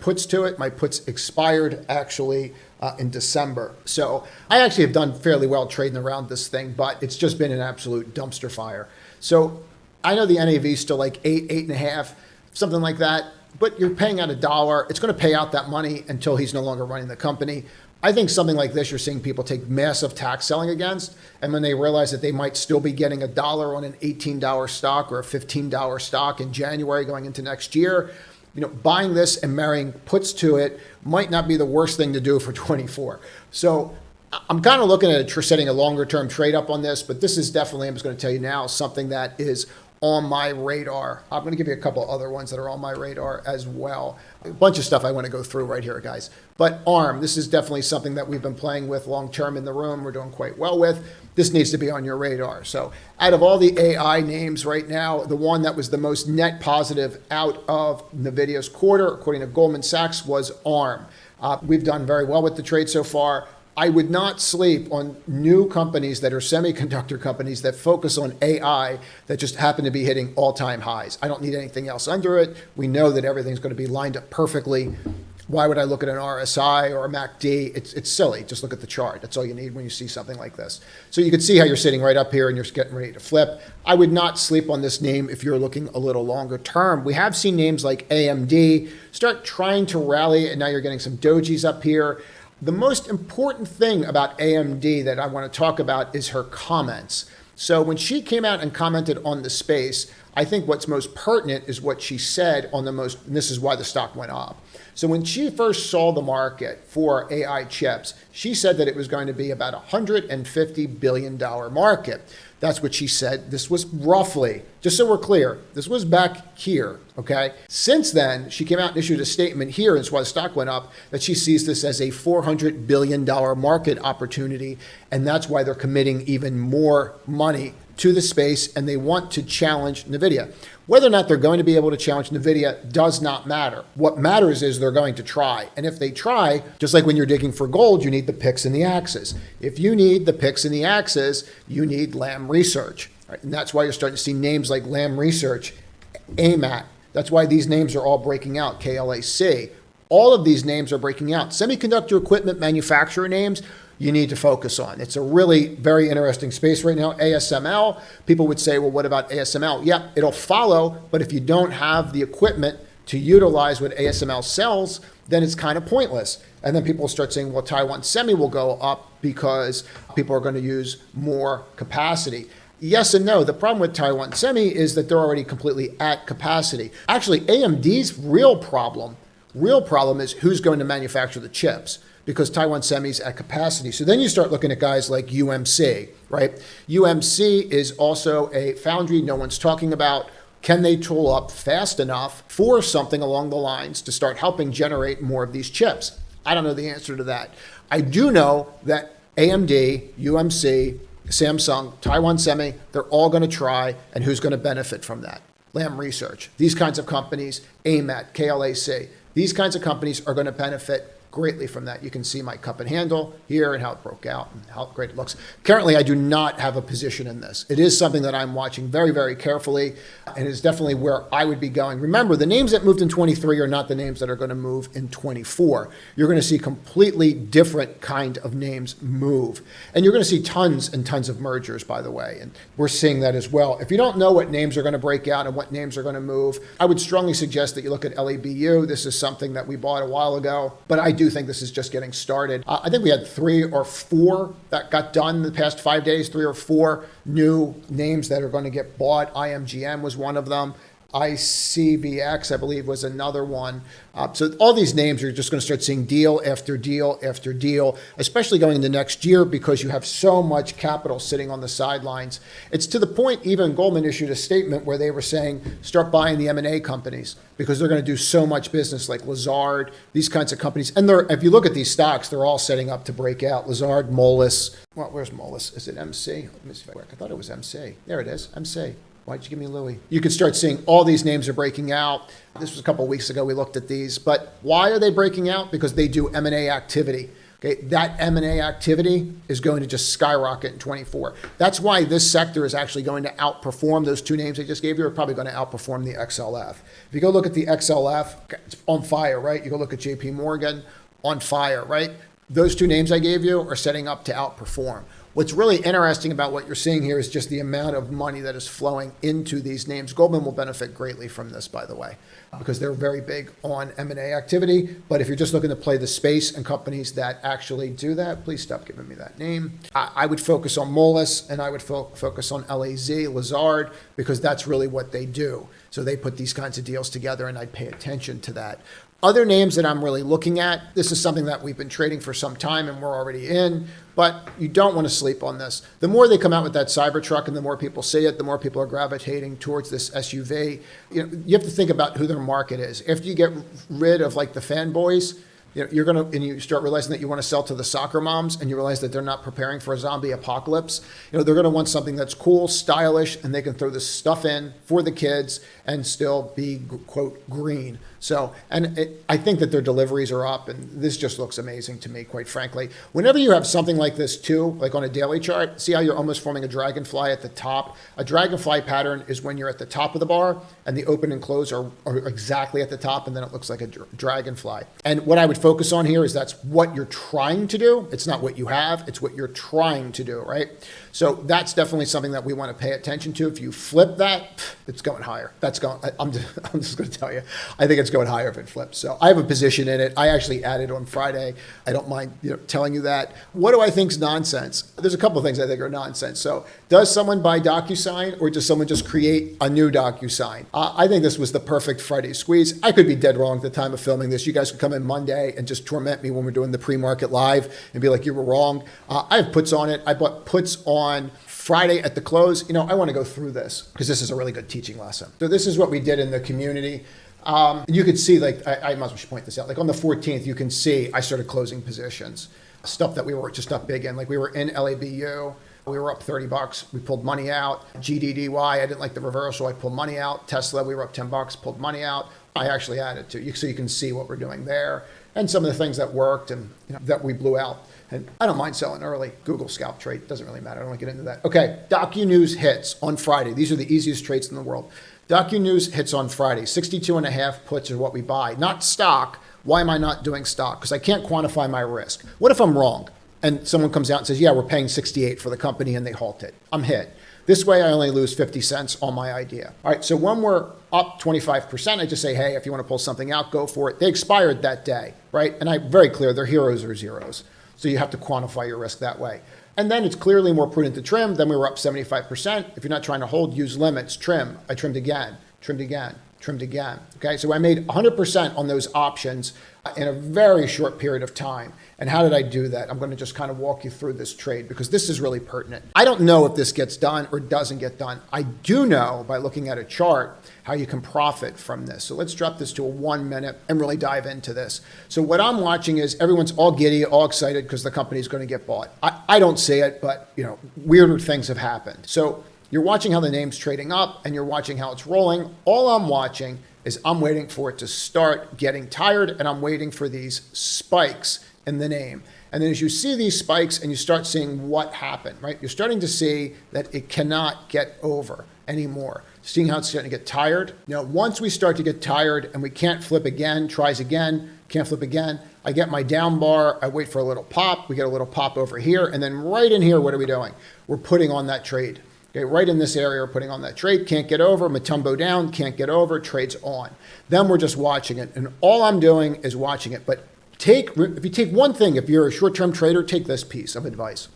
puts to it. My puts expired actually in December. So I actually have done fairly well trading around this thing, but it's just been an absolute dumpster fire. So I know the NAV is still like 8.5, something like that, but you're paying out $1. It's going to pay out that money until he's no longer running the company. I think something like this, you're seeing people take massive tax selling against, and when they realize that they might still be getting $1 on an $18 stock or a $15 stock in January going into next year, buying this and marrying puts to it might not be the worst thing to do for 24. So I'm kind of looking at setting a longer term trade up on this, but this is definitely, I'm just going to tell you now, something that is on my radar. I'm going to give you a couple other ones that are on my radar as well. A bunch of stuff I want to go through right here, guys. But ARM, this is definitely something that we've been playing with long term in the room. We're doing quite well with. This needs to be on your radar. So out of all the AI names right now, the one that was the most net positive out of NVIDIA's quarter, according to Goldman Sachs, was ARM. We've done very well with the trade so far. I would not sleep on new companies that are semiconductor companies that focus on AI that just happen to be hitting all-time highs. I don't need anything else under it. We know that everything's going to be lined up perfectly. Why would I look at an RSI or a MACD? It's silly. Just look at the chart. That's all you need when you see something like this. So you can see how you're sitting right up here and you're getting ready to flip. I would not sleep on this name if you're looking a little longer term. We have seen names like AMD start trying to rally, and now you're getting some dojis up here. The most important thing about AMD that I want to talk about is her comments. So when she came out and commented on the space, I think what's most pertinent is what she said on and this is why the stock went up. So when she first saw the market for AI chips, she said that it was going to be about a $150 billion market. That's what she said. This was roughly, just so we're clear, this was back here, okay? Since then, she came out and issued a statement here, and that's why the stock went up, that she sees this as a $400 billion market opportunity, and that's why they're committing even more money to the space, and they want to challenge NVIDIA. Whether or not they're going to be able to challenge NVIDIA does not matter. What matters is they're going to try. And if they try, just like when you're digging for gold, you need the picks and the axes. If you need the picks and the axes, you need LAM Research. Right? And that's why you're starting to see names like LAM Research, AMAT. That's why these names are all breaking out, KLAC. All of these names are breaking out. Semiconductor equipment manufacturer names, you need to focus on. It's a really very interesting space right now. ASML, people would say, well, what about ASML? Yep, it'll follow, but if you don't have the equipment to utilize what ASML sells, then it's kind of pointless. And then people will start saying, well, Taiwan Semi will go up because people are going to use more capacity. Yes and no. The problem with Taiwan Semi is that they're already completely at capacity. Actually, AMD's real problem is who's going to manufacture the chips, because Taiwan Semi's at capacity. So then you start looking at guys like UMC, right? UMC is also a foundry no one's talking about. Can they tool up fast enough for something along the lines to start helping generate more of these chips? I don't know the answer to that. I do know that AMD, UMC, Samsung, Taiwan Semi, they're all going to try, and who's going to benefit from that? Lam Research. These kinds of companies, AMET, KLAC, these kinds of companies are going to benefit greatly from that. You can see my cup and handle here and how it broke out and how great it looks. Currently, I do not have a position in this. It is something that I'm watching very, very carefully, and is definitely where I would be going. Remember, the names that moved in 23 are not the names that are going to move in 24. You're going to see completely different kind of names move. And you're going to see tons and tons of mergers, by the way, and we're seeing that as well. If you don't know what names are going to break out and what names are going to move, I would strongly suggest that you look at LABU. This is something that we bought a while ago, but I do think this is just getting started. I think we had 3 or 4 that got done in the past 5 days, 3 or 4 new names that are going to get bought. IMGM was one of them. ICVX, I believe, was another one. So all these names, you're just going to start seeing deal after deal after deal, especially going into next year because you have so much capital sitting on the sidelines. It's to the point even Goldman issued a statement where they were saying, start buying the M&A companies because they're going to do so much business like Lazard, these kinds of companies. And if you look at these stocks, they're all setting up to break out. Lazard, Moelis. Well, where's Moelis? Is it MC? Let me see if I thought it was MC. There it is, MC. Why'd you give me Louis? You can start seeing all these names are breaking out. This was a couple of weeks ago we looked at these, but why are they breaking out? Because they do M&A activity. Okay, that M&A activity is going to just skyrocket in 24. That's why this sector is actually going to outperform those 2 names I just gave you. Are probably going to outperform the XLF. If you go look at the XLF, it's on fire, right? You go look at JP Morgan, on fire, right? Those 2 names I gave you are setting up to outperform. What's really interesting about what you're seeing here is just the amount of money that is flowing into these names. Goldman will benefit greatly from this, by the way, because they're very big on M&A activity. But if you're just looking to play the space and companies that actually do that, please stop giving me that name. I would focus on Moelis and I would focus on Lazard, because that's really what they do. So they put these kinds of deals together and I'd pay attention to that. Other names that I'm really looking at, this is something that we've been trading for some time and we're already in, but you don't want to sleep on this. The more they come out with that Cybertruck and the more people see it, the more people are gravitating towards this SUV. You have to think about who their market is. After you get rid of like the fanboys, you're going to, and you start realizing that you want to sell to the soccer moms and you realize that they're not preparing for a zombie apocalypse. They're going to want something that's cool, stylish, and they can throw this stuff in for the kids and still be, quote, green. So, I think that their deliveries are up, and this just looks amazing to me, quite frankly. Whenever you have something like this too, like on a daily chart, see how you're almost forming a dragonfly at the top? A dragonfly pattern is when you're at the top of the bar and the open and close are exactly at the top, and then it looks like a dragonfly. And what I would focus on here is that's what you're trying to do. It's not what you have, it's what you're trying to do, right? So that's definitely something that we want to pay attention to. If you flip that, it's going higher. I'm just going to tell you, I think it's going higher if it flips. So I have a position in it. I actually added on Friday. I don't mind telling you that. What do I think is nonsense? There's a couple of things I think are nonsense. So does someone buy DocuSign or does someone just create a new DocuSign? I think this was the perfect Friday squeeze. I could be dead wrong at the time of filming this. You guys could come in Monday and just torment me when we're doing the pre-market live and be like, you were wrong. I have puts on it. I bought puts on Friday at the close. I want to go through this because this is a really good teaching lesson. So this is what we did in the community. You could see, like, I might as well point this out. Like on the 14th, you can see I started closing positions, stuff that we were just up big in. Like we were in LABU. We were up $30. We pulled money out. GDDY, I didn't like the reversal. I pulled money out. Tesla, we were up $10, pulled money out. I actually added to you, so you can see what we're doing there and some of the things that worked and that we blew out. And I don't mind selling early. Google scalp trade, doesn't really matter. I don't want to get into that. Okay, DOCU News hits on Friday. These are the easiest trades in the world. DOCU News hits on Friday. 62.5 puts are what we buy, not stock. Why am I not doing stock? Because I can't quantify my risk. What if I'm wrong? And someone comes out and says, yeah, we're paying 68 for the company, and they halt it. I'm hit. This way, I only lose 50 cents on my idea. All right, so when we're up 25%, I just say, hey, if you want to pull something out, go for it. They expired that day, right? And I'm very clear, their heroes are zeros. So you have to quantify your risk that way. And then it's clearly more prudent to trim. Then we were up 75%. If you're not trying to hold, use limits, trim. I trimmed again, trimmed again, trimmed again. Okay, so I made 100% on those options in a very short period of time. And how did I do that? I'm going to just kind of walk you through this trade because this is really pertinent. I don't know if this gets done or doesn't get done. I do know by looking at a chart how you can profit from this. So let's drop this to a 1 minute and really dive into this. So what I'm watching is everyone's all giddy, all excited because the company's going to get bought. I don't see it, but weirder things have happened. So You're watching how the name's trading up and you're watching how it's rolling. All I'm watching is I'm waiting for it to start getting tired, and I'm waiting for these spikes in the name. And then as you see these spikes and you start seeing what happened, right? You're starting to see that it cannot get over anymore. Seeing how it's starting to get tired. Now, once we start to get tired and we can't flip again, tries again, can't flip again, I get my down bar, I wait for a little pop, we get a little pop over here, and then right in here, what are we doing? We're putting on that trade. Okay, right in this area, we're putting on that trade, can't get over, Matumbo down, can't get over, trade's on. Then we're just watching it, and all I'm doing is watching it. But if you take one thing, if you're a short-term trader, take this piece of advice.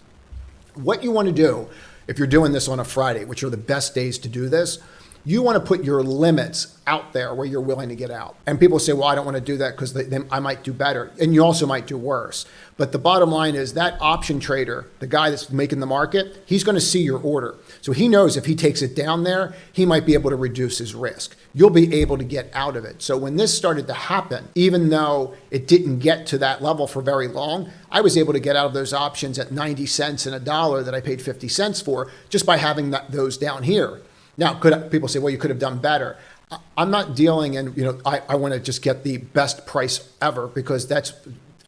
What you want to do, if you're doing this on a Friday, which are the best days to do this, you want to put your limits out there where you're willing to get out. And people say, well, I don't want to do that because I might do better. And you also might do worse. But the bottom line is that option trader, the guy that's making the market, he's going to see your order. So he knows if he takes it down there, he might be able to reduce his risk. You'll be able to get out of it. So when this started to happen, even though it didn't get to that level for very long, I was able to get out of those options at 90 cents and $1 that I paid 50 cents for just by having those down here. Now, people say, well, you could have done better. I'm not dealing in, I want to just get the best price ever because that's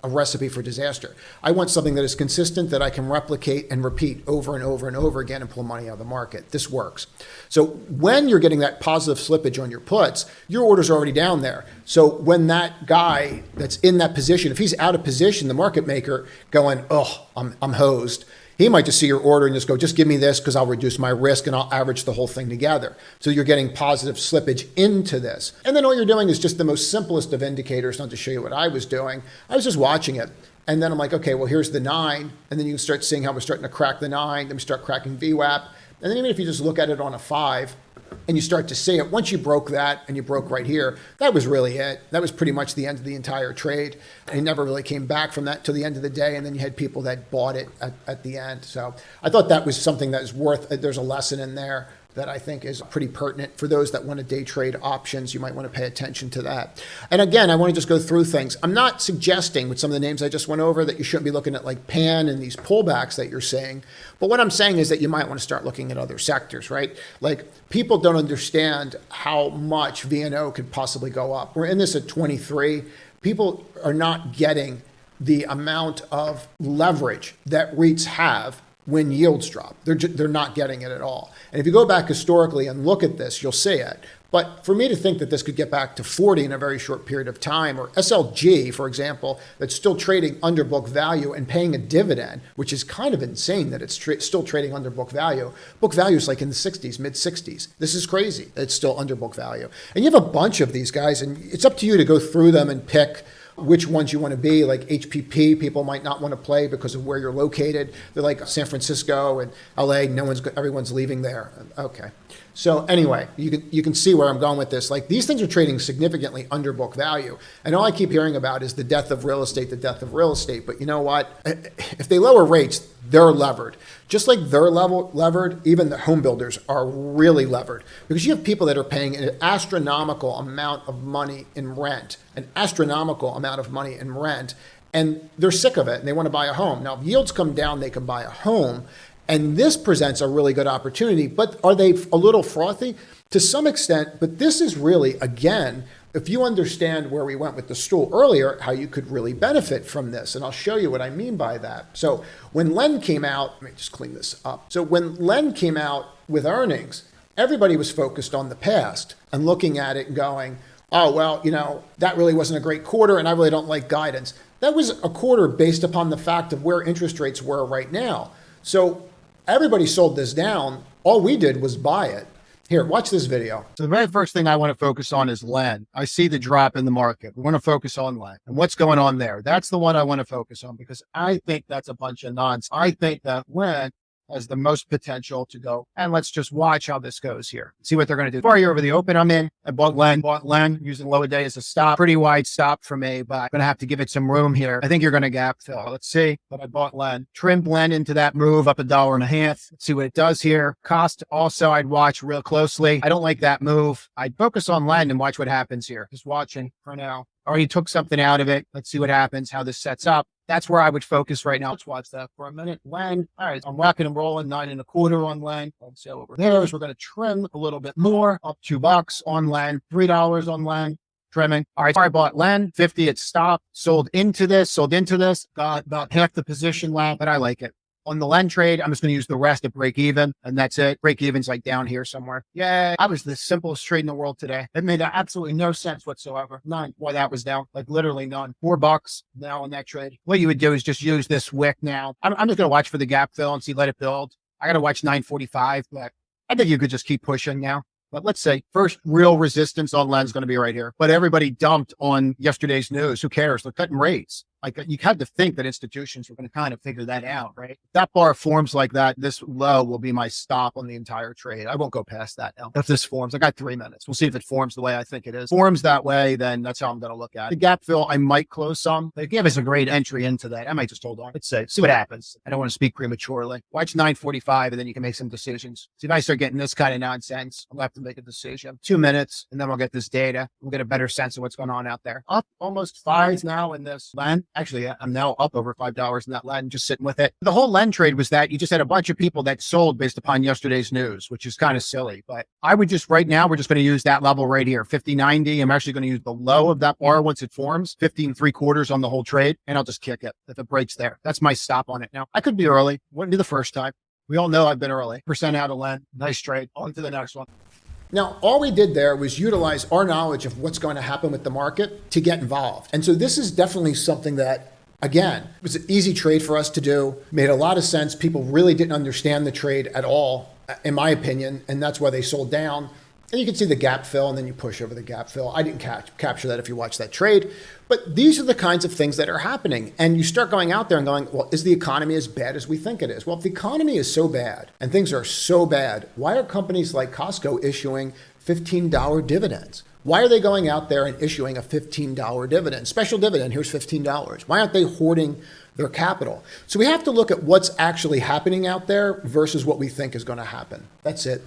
a recipe for disaster. I want something that is consistent that I can replicate and repeat over and over and over again and pull money out of the market. This works. So when you're getting that positive slippage on your puts, your orders are already down there. So when that guy that's in that position, if he's out of position, the market maker going, oh, I'm hosed. He might just see your order and just go, just give me this because I'll reduce my risk and I'll average the whole thing together. So you're getting positive slippage into this. And then all you're doing is just the most simplest of indicators, not to show you what I was doing. I was just watching it. And then I'm like, okay, well, here's the 9. And then you can start seeing how we're starting to crack the 9. Then we start cracking VWAP. And then even if you just look at it on a 5, and you start to see it, once you broke that and you broke right here, that was really it. That was pretty much the end of the entire trade. And it never really came back from that till the end of the day. And then you had people that bought it at the end. So I thought that was something that is worth, there's a lesson in there that I think is pretty pertinent for those that want to day trade options. You might want to pay attention to that. And again, I want to just go through things. I'm not suggesting with some of the names I just went over that you shouldn't be looking at like PAN and these pullbacks that you're seeing. But what I'm saying is that you might want to start looking at other sectors, right? Like people don't understand how much VNO could possibly go up. We're in this at 23. People are not getting the amount of leverage that REITs have when yields drop. They're not getting it at all. And if you go back historically and look at this, you'll see it. But for me to think that this could get back to 40 in a very short period of time, or SLG, for example, that's still trading under book value and paying a dividend, which is kind of insane that it's still trading under book value. Book value is like in the 60s, mid 60s. This is crazy. It's still under book value. And you have a bunch of these guys, and it's up to you to go through them and pick which ones you want to be. Like HPP, people might not want to play because of where you're located. They're like San Francisco and LA. Everyone's leaving there. Okay. So anyway, you can see where I'm going with this. Like these things are trading significantly under book value. And all I keep hearing about is the death of real estate, the death of real estate. But you know what? If they lower rates, they're levered. Just like they're levered, even the home builders are really levered because you have people that are paying an astronomical amount of money in rent, and they're sick of it and they want to buy a home. Now, if yields come down, they can buy a home. And this presents a really good opportunity, but are they a little frothy? To some extent, but this is really, again, if you understand where we went with the stool earlier, how you could really benefit from this. And I'll show you what I mean by that. So when LEN came out, let me just clean this up. So when LEN came out with earnings, everybody was focused on the past and looking at it and going, oh, well, that really wasn't a great quarter and I really don't like guidance. That was a quarter based upon the fact of where interest rates were right now. So everybody sold this down. All we did was buy it. Here, watch this video. So the very first thing I want to focus on is LEN. I see the drop in the market. We want to focus on LEN and what's going on there. That's the one I want to focus on because I think that's a bunch of nonsense. I think that LEN has the most potential to go. And let's just watch how this goes here. See what they're going to do. Before you're over the open, I'm in. I bought LEN using low a day as a stop. Pretty wide stop for me, but I'm going to have to give it some room here. I think you're going to gap fill. Let's see. But I bought LEN. Trimmed LEN into that move up $1.50. Let's see what it does here. Cost also I'd watch real closely. I don't like that move. I'd focus on LEN and watch what happens here. Just watching for now. Or he took something out of it. Let's see what happens, how this sets up. That's where I would focus right now. Let's watch that for a minute. LEN. All right. I'm rocking and rolling 9.25 on LEN. Let's see over there. We're going to trim a little bit more, up $2 on LEN, $3 on LEN. Trimming. All right, so I bought LEN 50. It stopped, sold into this, got about half the position left, but I like it. On the LEN trade, I'm just going to use the rest at break even, and that's it. Break even's like down here somewhere. Yeah, I was the simplest trade in the world today. It made absolutely no sense whatsoever. None. Why that was down, like literally none. $4 now on that trade. What you would do is just use this wick now. I'm just going to watch for the gap fill and see, let it build. I got to watch 9:45, but I think you could just keep pushing now. But let's say first real resistance on LEN is going to be right here. But everybody dumped on yesterday's news. Who cares? They're cutting rates. Like, you had to think that institutions were going to kind of figure that out, right? If that bar forms like that, this low will be my stop on the entire trade. I won't go past that now. If this forms, I got 3 minutes. We'll see if it forms the way I think it is. Forms that way, then that's how I'm going to look at it. The gap fill, I might close some. They gave us a great entry into that. I might just hold on. Let's see what happens. I don't want to speak prematurely. Watch 9:45, and then you can make some decisions. See, if I start getting this kind of nonsense, I'll have to make a decision. 2 minutes, and then we'll get this data. We'll get a better sense of what's going on out there. Up almost 5 now in this LEN. Actually, I'm now up over $5 in that LEN, just sitting with it. The whole LEN trade was that you just had a bunch of people that sold based upon yesterday's news, which is kind of silly. But I would just, right now, we're just going to use that level right here, 50.90. I'm actually going to use the low of that bar once it forms, 15.75 on the whole trade, and I'll just kick it if it breaks there. That's my stop on it. Now, I could be early. Wouldn't be the first time. We all know I've been early. Percent out of LEN. Nice trade. On to the next one. Now, all we did there was utilize our knowledge of what's going to happen with the market to get involved. And so this is definitely something that, again, it was an easy trade for us to do, made a lot of sense. People really didn't understand the trade at all, in my opinion, and that's why they sold down. And you can see the gap fill, and then you push over the gap fill. I didn't capture that if you watch that trade. But these are the kinds of things that are happening. And you start going out there and going, well, is the economy as bad as we think it is? Well, if the economy is so bad and things are so bad, why are companies like Costco issuing $15 dividends? Why are they going out there and issuing a $15 dividend? Special dividend, here's $15. Why aren't they hoarding their capital? So we have to look at what's actually happening out there versus what we think is going to happen. That's it.